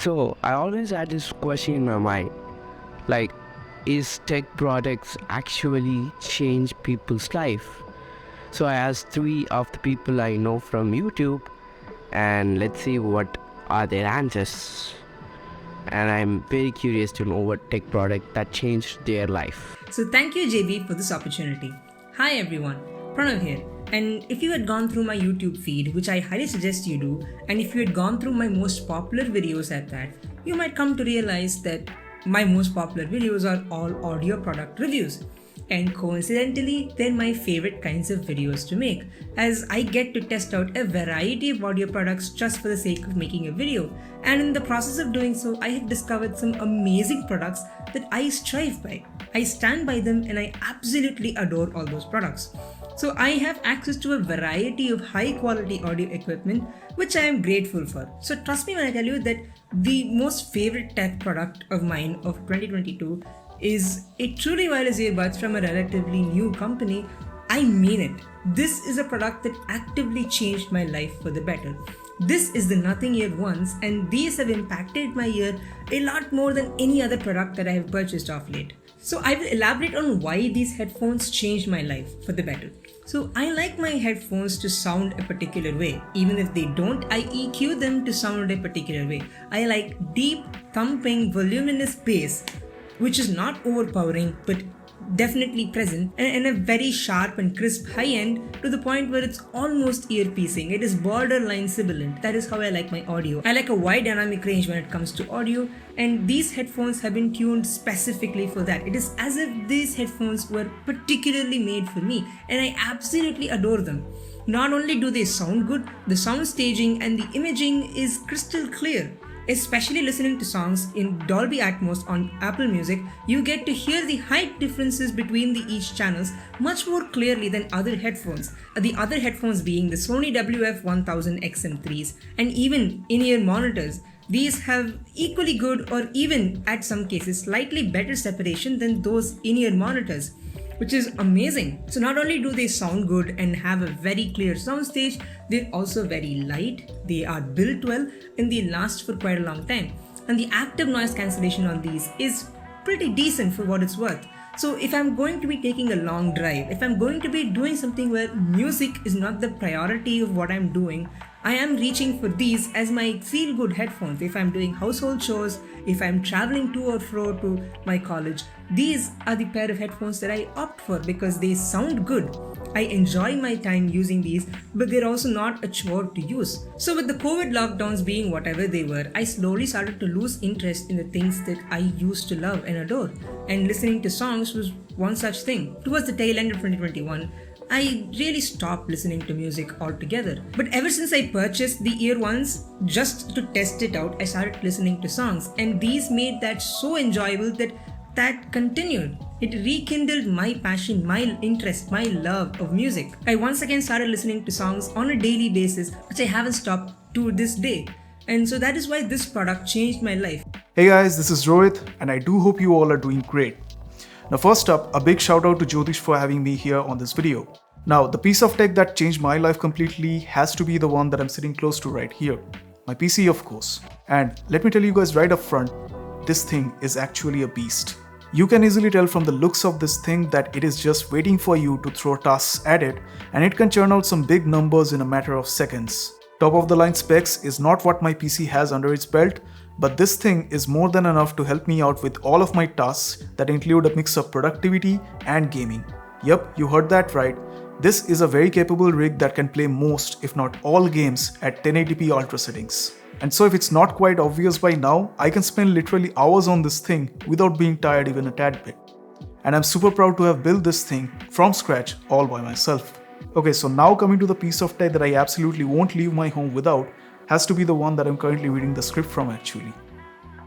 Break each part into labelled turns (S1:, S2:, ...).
S1: So I always had this question in my mind, like, is tech products actually change people's life? So I asked 3 of the people I know from YouTube, and let's see what are their answers. And I'm very curious to know what tech product that changed their life.
S2: So thank you JB for this opportunity. Hi everyone, Pranav here. And if you had gone through my YouTube feed, which I highly suggest you do, and if you had gone through my most popular videos at that, you might come to realize that my most popular videos are all audio product reviews. And coincidentally, they're my favorite kinds of videos to make, as I get to test out a variety of audio products just for the sake of making a video. And in the process of doing so, I have discovered some amazing products that I strive by. I stand by them and I absolutely adore all those products. So I have access to a variety of high quality audio equipment, which I am grateful for. So trust me when I tell you that the most favorite tech product of mine of 2022 is a truly wireless earbuds from a relatively new company. I mean it. This is a product that actively changed my life for the better. This is the Nothing Ear Ones, and these have impacted my ear a lot more than any other product that I have purchased of late. So I will elaborate on why these headphones changed my life for the better. So I like my headphones to sound a particular way. Even if they don't, I EQ them to sound a particular way. I like deep, thumping, voluminous bass, which is not overpowering but definitely present, and a very sharp and crisp high end to the point where it's almost ear-piercing. It is borderline sibilant. That is how I like my audio. I like a wide dynamic range when it comes to audio, and these headphones have been tuned specifically for that. It is as if these headphones were particularly made for me, and I absolutely adore them. Not only do they sound good, the sound staging and the imaging is crystal clear. Especially listening to songs in Dolby Atmos on Apple Music, you get to hear the height differences between the each channels much more clearly than other headphones. The other headphones being the Sony WF-1000 XM3s and even in-ear monitors. These have equally good or even at some cases slightly better separation than those in-ear monitors, which is amazing. So not only do they sound good and have a very clear soundstage, they're also very light, they are built well, and they last for quite a long time. And the active noise cancellation on these is pretty decent for what it's worth. So if I'm going to be taking a long drive, if I'm going to be doing something where music is not the priority of what I'm doing, I am reaching for these as my feel-good headphones. If I'm doing household chores, if I'm traveling to or fro to my college, these are the pair of headphones that I opt for because they sound good. I enjoy my time using these, but they're also not a chore to use. So with the COVID lockdowns being whatever they were, I slowly started to lose interest in the things that I used to love and adore. And listening to songs was one such thing. Towards the tail end of 2021, I really stopped listening to music altogether. But ever since I purchased the Ear Ones, just to test it out, I started listening to songs, and these made that so enjoyable that continued. It rekindled my passion, my interest, my love of music. I once again started listening to songs on a daily basis, which I haven't stopped to this day. And so that is why this product changed my life.
S3: Hey guys, this is Rohit, and I do hope you all are doing great. Now first up, a big shout out to Jyotish for having me here on this video. Now the piece of tech that changed my life completely has to be the one that I'm sitting close to right here. My PC of course. And let me tell you guys right up front, this thing is actually a beast. You can easily tell from the looks of this thing that it is just waiting for you to throw tasks at it, and it can churn out some big numbers in a matter of seconds. Top of the line specs is not what my PC has under its belt, but this thing is more than enough to help me out with all of my tasks that include a mix of productivity and gaming. Yep, you heard that right. This is a very capable rig that can play most, if not all games at 1080p ultra settings. And so if it's not quite obvious by now, I can spend literally hours on this thing without being tired even a tad bit. And I'm super proud to have built this thing from scratch all by myself. Okay, so now coming to the piece of tech that I absolutely won't leave my home without, has to be the one that I'm currently reading the script from actually.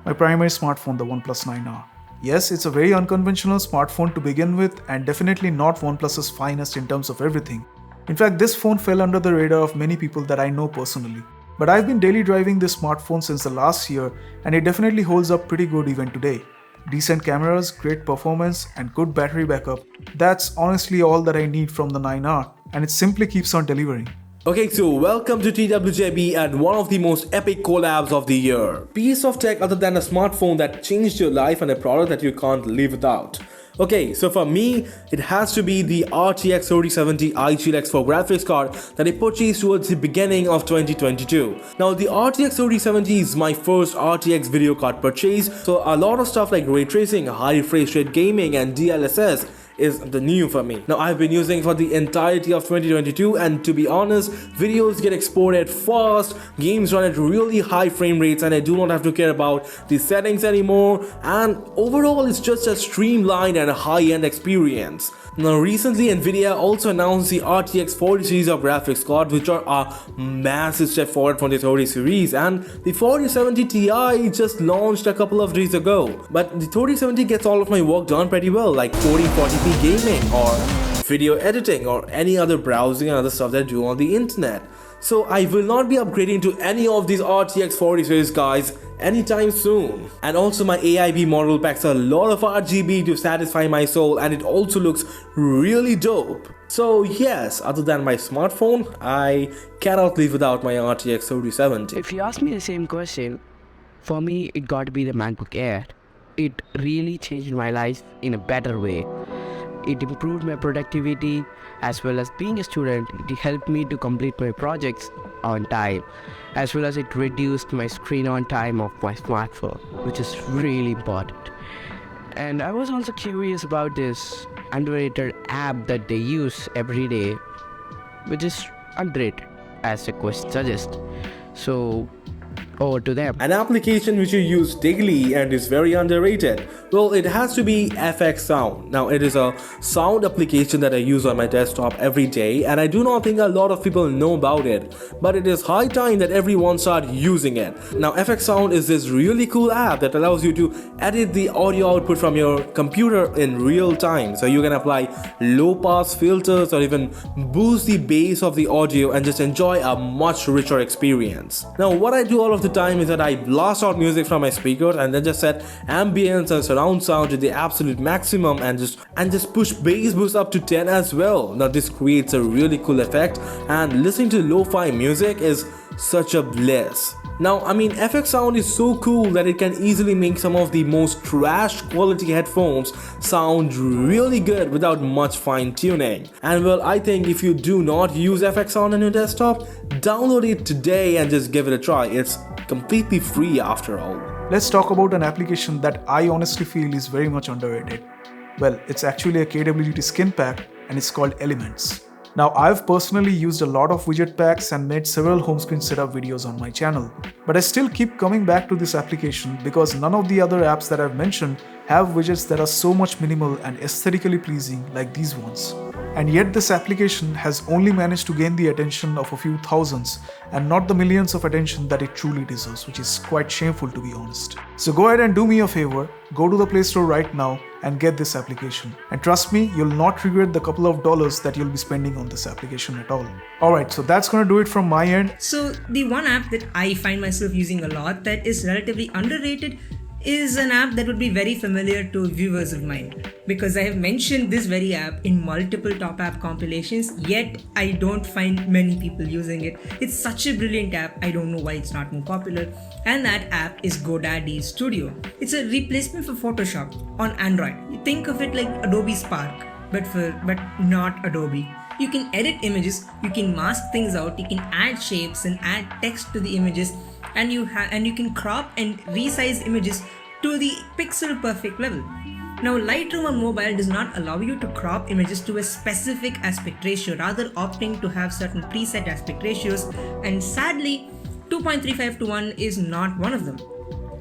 S3: My primary smartphone, the OnePlus 9R. Yes, it's a very unconventional smartphone to begin with and definitely not OnePlus's finest in terms of everything. In fact, this phone fell under the radar of many people that I know personally. But I've been daily driving this smartphone since the last year and it definitely holds up pretty good even today. Decent cameras, great performance and good battery backup. That's honestly all that I need from the 9R and it simply keeps on delivering.
S4: Okay, so welcome to TWJB and one of the most epic collabs of the year. Piece of tech other than a smartphone that changed your life and a product that you can't live without. Okay, so for me, it has to be the RTX 3070 iGLX for graphics card that I purchased towards the beginning of 2022. Now, the RTX 3070 is my first RTX video card purchase, so a lot of stuff like ray tracing, high refresh rate gaming and DLSS is the new for me. Now, I've been using for the entirety of 2022, and to be honest, videos get exported fast, games run at really high frame rates, and I do not have to care about the settings anymore, and overall it's just a streamlined and a high-end experience. Now, recently Nvidia also announced the RTX 40 series of graphics card, which are a massive step forward from the 30 series, and the 4070 Ti just launched a couple of days ago. But the 3070 gets all of my work done pretty well, like 4080p gaming or video editing or any other browsing and other stuff that I do on the internet. So I will not be upgrading to any of these RTX 40 series guys anytime soon. And also my AIB model packs a lot of RGB to satisfy my soul, and it also looks really dope. So yes, other than my smartphone, I cannot live without my RTX 3070.
S1: If you ask me the same question, for me it got to be the MacBook Air. It really changed my life in a better way. It improved my productivity, as well as being a student, it helped me to complete my projects on time, as well as it reduced my screen on time of my smartphone, which is really important. And I was also curious about this underrated app that they use every day, which is underrated, as the question suggests. So over to them.
S4: An application which you use daily and is very underrated, well, it has to be FX Sound. Now, it is a sound application that I use on my desktop every day, and I do not think a lot of people know about it, but it is high time that everyone start using it. Now, FX Sound is this really cool app that allows you to edit the audio output from your computer in real time, so you can apply low pass filters or even boost the bass of the audio and just enjoy a much richer experience. Now, what I do all of the time is that I blast out music from my speakers and then just set ambience and surround sound to the absolute maximum and just push bass boost up to 10 as well. Now, this creates a really cool effect, and listening to lo-fi music is such a bliss. Now, I mean, FX Sound is so cool that it can easily make some of the most trash quality headphones sound really good without much fine tuning. And well, I think if you do not use FX Sound on your desktop, download it today and just give it a try. It's completely free after all.
S3: Let's talk about an application that I honestly feel is very much underrated. Well, it's actually a KWGT Skin pack, and it's called Elements. Now, I've personally used a lot of widget packs and made several home screen setup videos on my channel, but I still keep coming back to this application because none of the other apps that I've mentioned have widgets that are so much minimal and aesthetically pleasing like these ones. And yet this application has only managed to gain the attention of a few thousands and not the millions of attention that it truly deserves, which is quite shameful to be honest. So go ahead and do me a favor, go to the Play Store right now and get this application. And trust me, you'll not regret the couple of dollars that you'll be spending on this application at all. Alright, so that's gonna do it from my end.
S2: So the one app that I find myself using a lot that is relatively underrated is an app that would be very familiar to viewers of mine, because I have mentioned this very app in multiple top app compilations, yet I don't find many people using it. It's such a brilliant app, I don't know why it's not more popular, and that app is GoDaddy Studio. It's a replacement for Photoshop on Android. You think of it like Adobe Spark, but not Adobe. You can edit images, you can mask things out, you can add shapes and add text to the images, and you can crop and resize images to the pixel perfect level. Now, Lightroom on mobile does not allow you to crop images to a specific aspect ratio, rather opting to have certain preset aspect ratios, and sadly 2.35:1 is not one of them.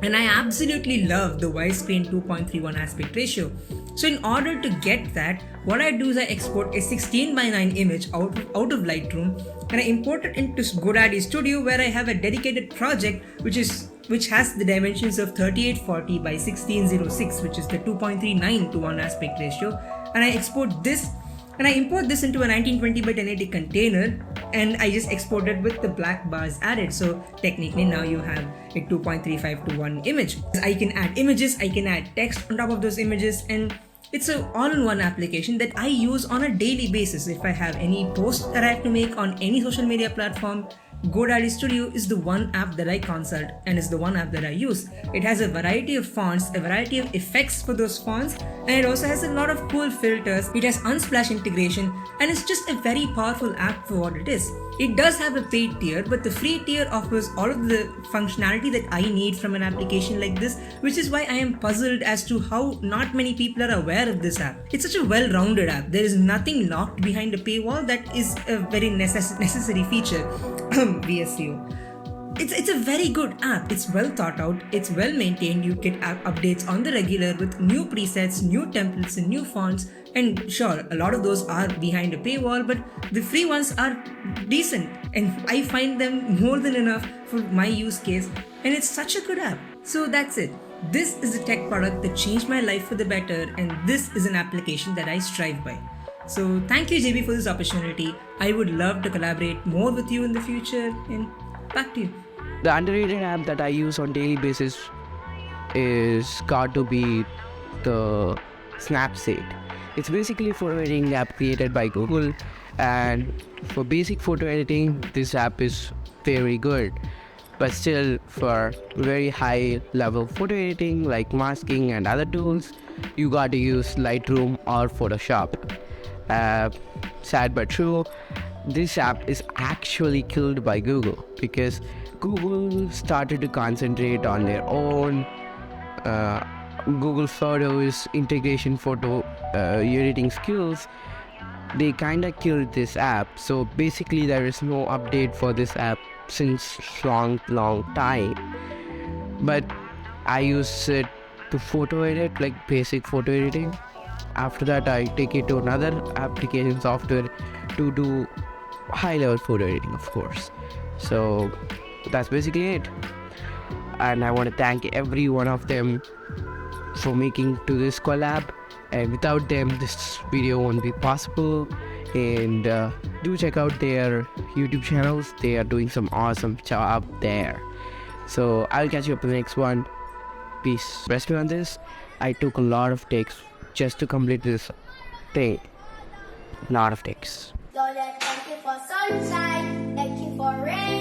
S2: And I absolutely love the widescreen 2.31 aspect ratio. So in order to get that, what I do is I export a 16:9 image out of Lightroom, and I import it into GoDaddy Studio, where I have a dedicated project which has the dimensions of 3840 by 1606, which is the 2.39:1 aspect ratio, and I export this and I import this into a 1920 by 1080 container, and I just export it with the black bars added. So technically now you have a 2.35:1 image. I can add images, I can add text on top of those images, and It's a all-in-one application that I use on a daily basis. If I have any post that I have to make on any social media platform, GoDaddy Studio is the one app that I consult and is the one app that I use. It has a variety of fonts, a variety of effects for those fonts, and it also has a lot of cool filters. It has Unsplash integration, and it's just a very powerful app for what it is. It does have a paid tier, but the free tier offers all of the functionality that I need from an application like this, which is why I am puzzled as to how not many people are aware of this app. It's such a well-rounded app. There is nothing locked behind a paywall. That is a very necessary feature. VSCO. It's a very good app. It's well thought out, it's well maintained. You get app updates on the regular with new presets, new templates, and new fonts. And sure, a lot of those are behind a paywall, but the free ones are decent, and I find them more than enough for my use case, and it's such a good app. So that's it. This is a tech product that changed my life for the better, and this is an application that I strive by. So thank you, JB, for this opportunity. I would love to collaborate more with you in the future, and back to you.
S1: The underrated app that I use on daily basis is got to be the Snapseed. It's basically a photo editing app created by Google, and for basic photo editing, this app is very good. But still, for very high level photo editing like masking and other tools, you got to use Lightroom or Photoshop. Sad but true, this app is actually killed by Google because Google started to concentrate on their own Google Photos integration photo editing skills. They kinda killed this app, so basically there is no update for this app since long time. But I use it to photo edit, like basic photo editing. After that I take it to another application software to do high level photo editing, of course. So that's basically it, and I want to thank every one of them for making to this collab, and without them this video won't be possible. And do check out their YouTube channels. They are doing some awesome job there. So I'll catch you up in the next one. Peace. Rest me on this, I took a lot of takes just to complete this thing. Lot of takes.
S5: Thank you for sunshine, thank you for rain.